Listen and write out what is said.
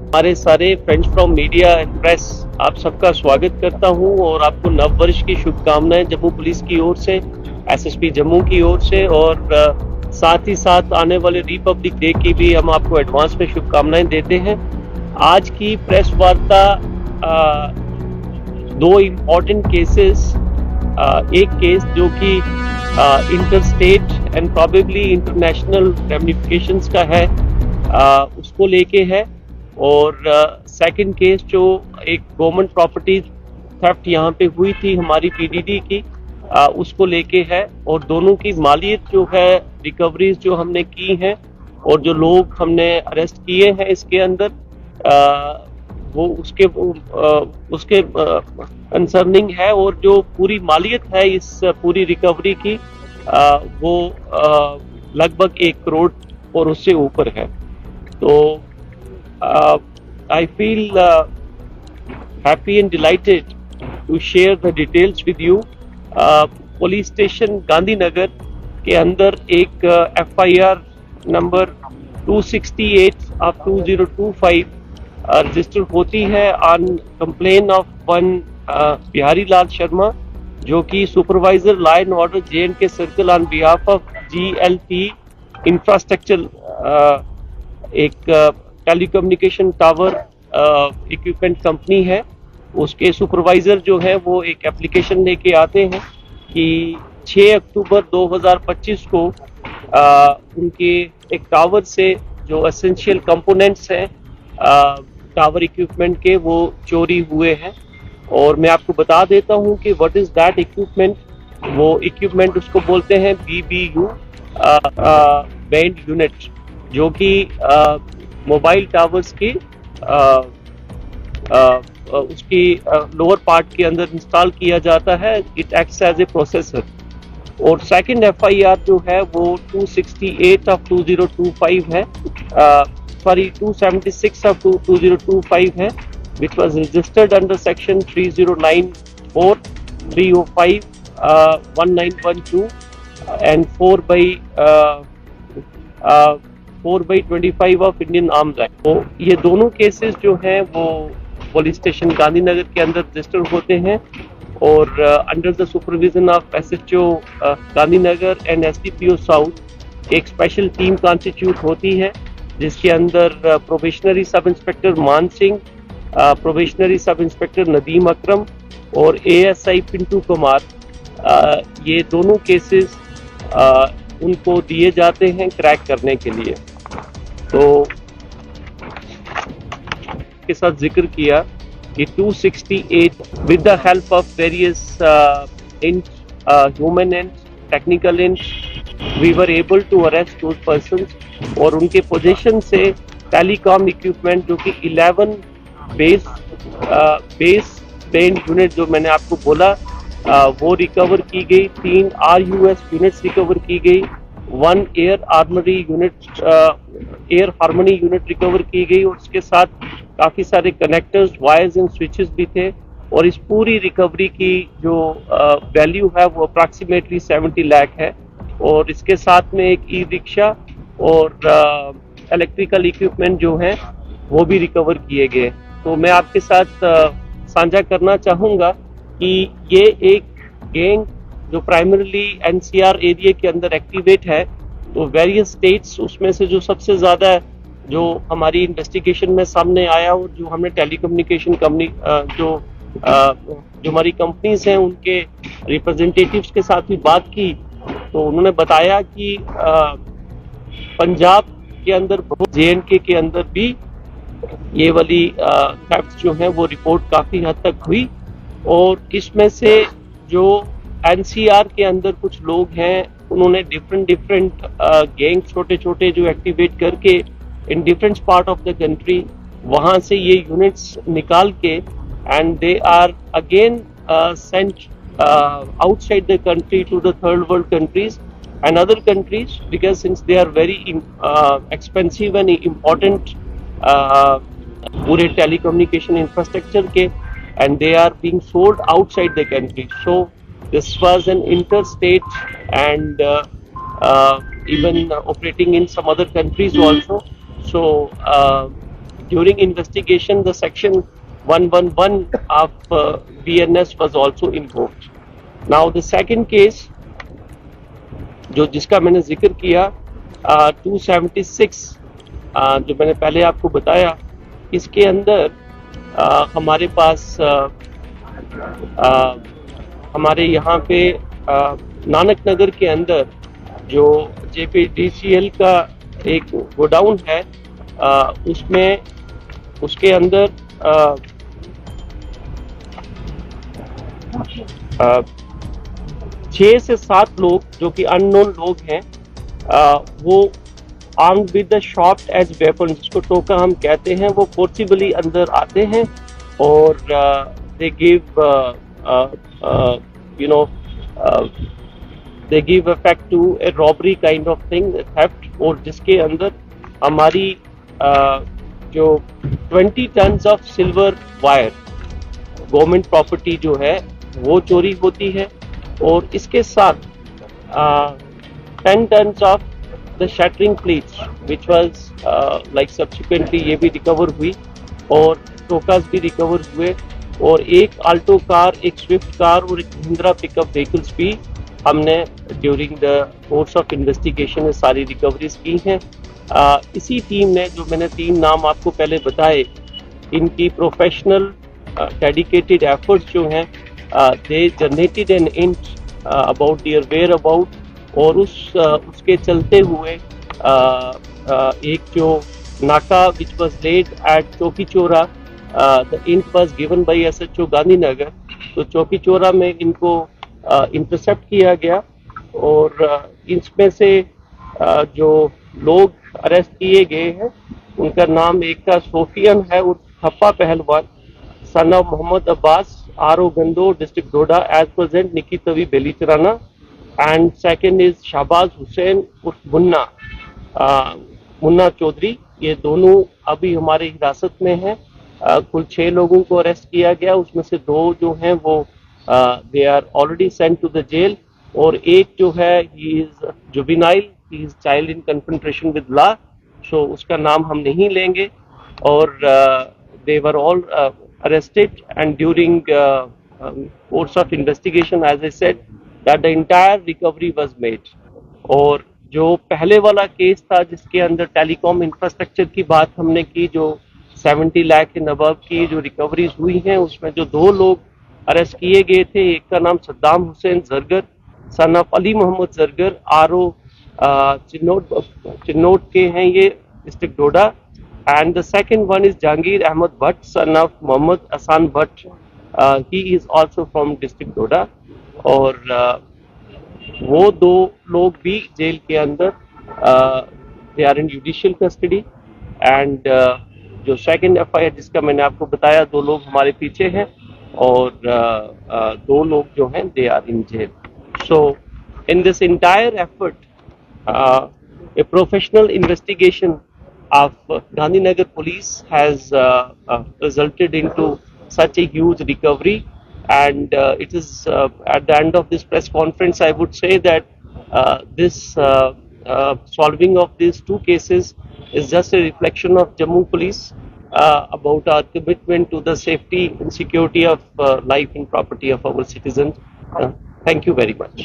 हमारे सारे friends from media and press, आप सबका स्वागत करता हूं और आपको नव वर्ष की शुभकामनाएं जम्मू पुलिस की ओर से, एसएसपी जम्मू की ओर से, और साथ ही साथ आने वाले रिपब्लिक डे की भी हम आपको एडवांस में शुभकामनाएं देते हैं। आज की प्रेस वार्ता दो इम्पोर्टेंट केसेस, एक केस जो कि interstate and probably international ramifications का है, उसको लेके है, और सेकंड केस जो एक गवर्नमेंट प्रॉपर्टी थेफ्ट यहाँ पे हुई थी हमारी पीडीडी की, उसको लेके है। और दोनों की मालियत जो है, रिकवरीज जो हमने की हैं और जो लोग हमने अरेस्ट किए हैं इसके अंदर, वो उसके कंसर्निंग है, और जो पूरी मालियत है इस पूरी रिकवरी की वो लगभग 1 करोड़ और उससे ऊपर है। तो I feel happy and delighted to share the details with you. Police station Gandhinagar के अंदर एक FIR नंबर 268 ऑफ 2025 रजिस्टर होती है on complaint of one Bihari Lal Sharma, जो कि supervisor law and order JNK circle on behalf of GLT infrastructure, एक telecommunication tower equipment company है। उसके सुपरवाइजर जो है वो एक एप्लीकेशन लेके आते हैं कि 6 अक्टूबर 2025 को उनके एक टावर से जो एसेंशियल कंपोनेंट्स हैं टावर इक्विपमेंट के, वो चोरी हुए हैं। और मैं आपको बता देता हूं कि व्हाट इज दैट इक्विपमेंट। वो इक्विपमेंट उसको बोलते हैं BBU बैंड यूनिट, जो कि मोबाइल टावर्स की उसकी लोअर पार्ट के अंदर इंस्टॉल किया जाता है। It acts as a processor. और सेकंड FIR जो है वो 268 ऑफ 2025 है, सॉरी 276 ऑफ 2025 है, which was registered under section 3094, 305, 1912 and 4/25 of Indian arms act. तो ये दोनों केसेस जो हैं वो पुलिस स्टेशन गांधीनगर के अंदर रजिस्टर होते हैं, और under the supervision of SHO Gandhinagar and SDPO south एक स्पेशल टीम कॉन्स्टिट्यूट होती है, जिसके अंदर probationary sub inspector Maan Singh, probationary sub inspector Nadeem Akram और ASI पिंटू कुमार, ये दोनों केसेस उनको दिए जाते हैं क्रैक करने के लिए। तो के साथ जिक्र किया कि 268 with the help of various human and technical and we were able to arrest those persons, और उनके पोजीशन से टेलीकॉम इक्विपमेंट जो कि 11 बेस बैंड यूनिट जो मैंने आपको बोला वो रिकवर की गई, 3 RUS यूनिट्स रिकवर की गई, 1 एयर हार्मनी यूनिट रिकवर की गई, और उसके साथ काफ़ी सारे कनेक्टर्स, वायर्स एंड स्विचेस भी थे। और इस पूरी रिकवरी की जो वैल्यू है वो अप्रॉक्सीमेटली 70 लाख है। और इसके साथ में एक ई-रिक्शा और इलेक्ट्रिकल इक्विपमेंट जो हैं वो भी रिकवर किए गए। तो मैं आपके साथ साझा करना चाहूँगा कि ये एक गैंग जो प्राइमरीली NCR एरिया के अंदर एक्टिवेट है, तो वेरियस स्टेट्स उसमें से जो सबसे ज़्यादा जो हमारी इन्वेस्टिगेशन में सामने आया, और जो हमने टेलीकम्युनिकेशन कंपनी जो हमारी कंपनीज हैं उनके रिप्रेजेंटेटिव्स के साथ भी बात की, तो उन्होंने बताया कि पंजाब के अंदर, JNK के अंदर भी ये वाली थेफ्ट जो है वो रिपोर्ट काफ़ी हद तक हुई। और इसमें से जो NCR के अंदर कुछ लोग हैं, उन्होंने डिफरेंट गैंग छोटे छोटे जो एक्टिवेट करके in different part of the country वहाँ से ये यूनिट्स निकाल के, and they are again sent outside the country to the third world countries and other countries, because since they are very expensive and important पूरे telecommunication infrastructure के, and they are being sold outside the country. So this was an interstate and even operating in some other countries also. So during investigation the section 111 of BNS was also invoked. Now the second case जो जिसका मैंने जिक्र किया 276 जो मैंने पहले आपको बताया, इसके अंदर हमारे पास हमारे यहाँ पे नानक नगर के अंदर जो JPDCL का एक गोडाउन है, उसमें उसके अंदर 6 से 7 लोग जो कि अननोन लोग हैं, वो armed with the short edge weapon, जिसको टोका हम कहते हैं, वो फोर्सिबली अंदर आते हैं और they give you know they give effect to a robbery kind of thing, theft, और जिसके अंदर हमारी जो 20 tons of silver wire government property जो है वो चोरी होती है, और इसके साथ 10 tons of the shuttering plates which was like subsequently ये भी रिकवर हुई और टोकास भी रिकवर हुए, और एक आल्टो कार, एक स्विफ्ट कार और एक महिंद्रा पिकअप व्हीकल्स भी हमने during the course of investigation सारी रिकवरीज की हैं। इसी टीम ने, जो मैंने 3 नाम आपको पहले बताए, इनकी प्रोफेशनल डेडिकेटेड एफर्ट्स जो हैं, they generated an hint about their whereabouts, और उसके चलते हुए एक जो नाका विच वाज लेड एट चौकी Chaura, the int was given by SHO Gandhinagar, तो चौकी चौरा में इनको इंटरसेप्ट किया गया, और इसमें से जो लोग अरेस्ट किए गए हैं उनका नाम, एक का सोफियन है और Thappa Pahalwan, son of Mohammad Abbas, RO Gando, district Doda, as present Nikki Tawi Belicharana, and second is Shahbaz Hussain उर्फ मुन्ना चौधरी। ये दोनों अभी हमारे हिरासत में हैं। कुल 6 लोगों को अरेस्ट किया गया, उसमें से 2 जो हैं वो they are already sent to the jail, और एक जो है he is juvenile, he is child in confrontation with law, so उसका नाम हम नहीं लेंगे, और they were all arrested, and during course of investigation, as I said, that the entire recovery was made. और जो पहले वाला केस था जिसके अंदर टेलीकॉम इंफ्रास्ट्रक्चर की बात हमने की, जो 70 लाख के नबाब की जो रिकवरीज हुई हैं, उसमें जो 2 लोग अरेस्ट किए गए थे, एक का नाम Saddam Hussain Zargar, son of Ali Mohammad Zargar, RO Chinnote के हैं ये, district Doda, and the second one is Jahangir Ahmed Bhatt, son of Mohammad Hassan Bhatt. He is also from district Doda, और वो 2 लोग भी जेल के अंदर, they are in judicial custody, and जो सेकंड FIR जिसका मैंने आपको बताया, 2 लोग हमारे पीछे हैं, और 2 लोग जो हैं they are in jail. So in this entire effort, a professional investigation of Gandhinagar police has resulted into such a huge recovery, and it is at the end of this press conference I would say that this solving of these 2 cases is just a reflection of Jammu police about our commitment to the safety and security of life and property of our citizens. Thank you very much.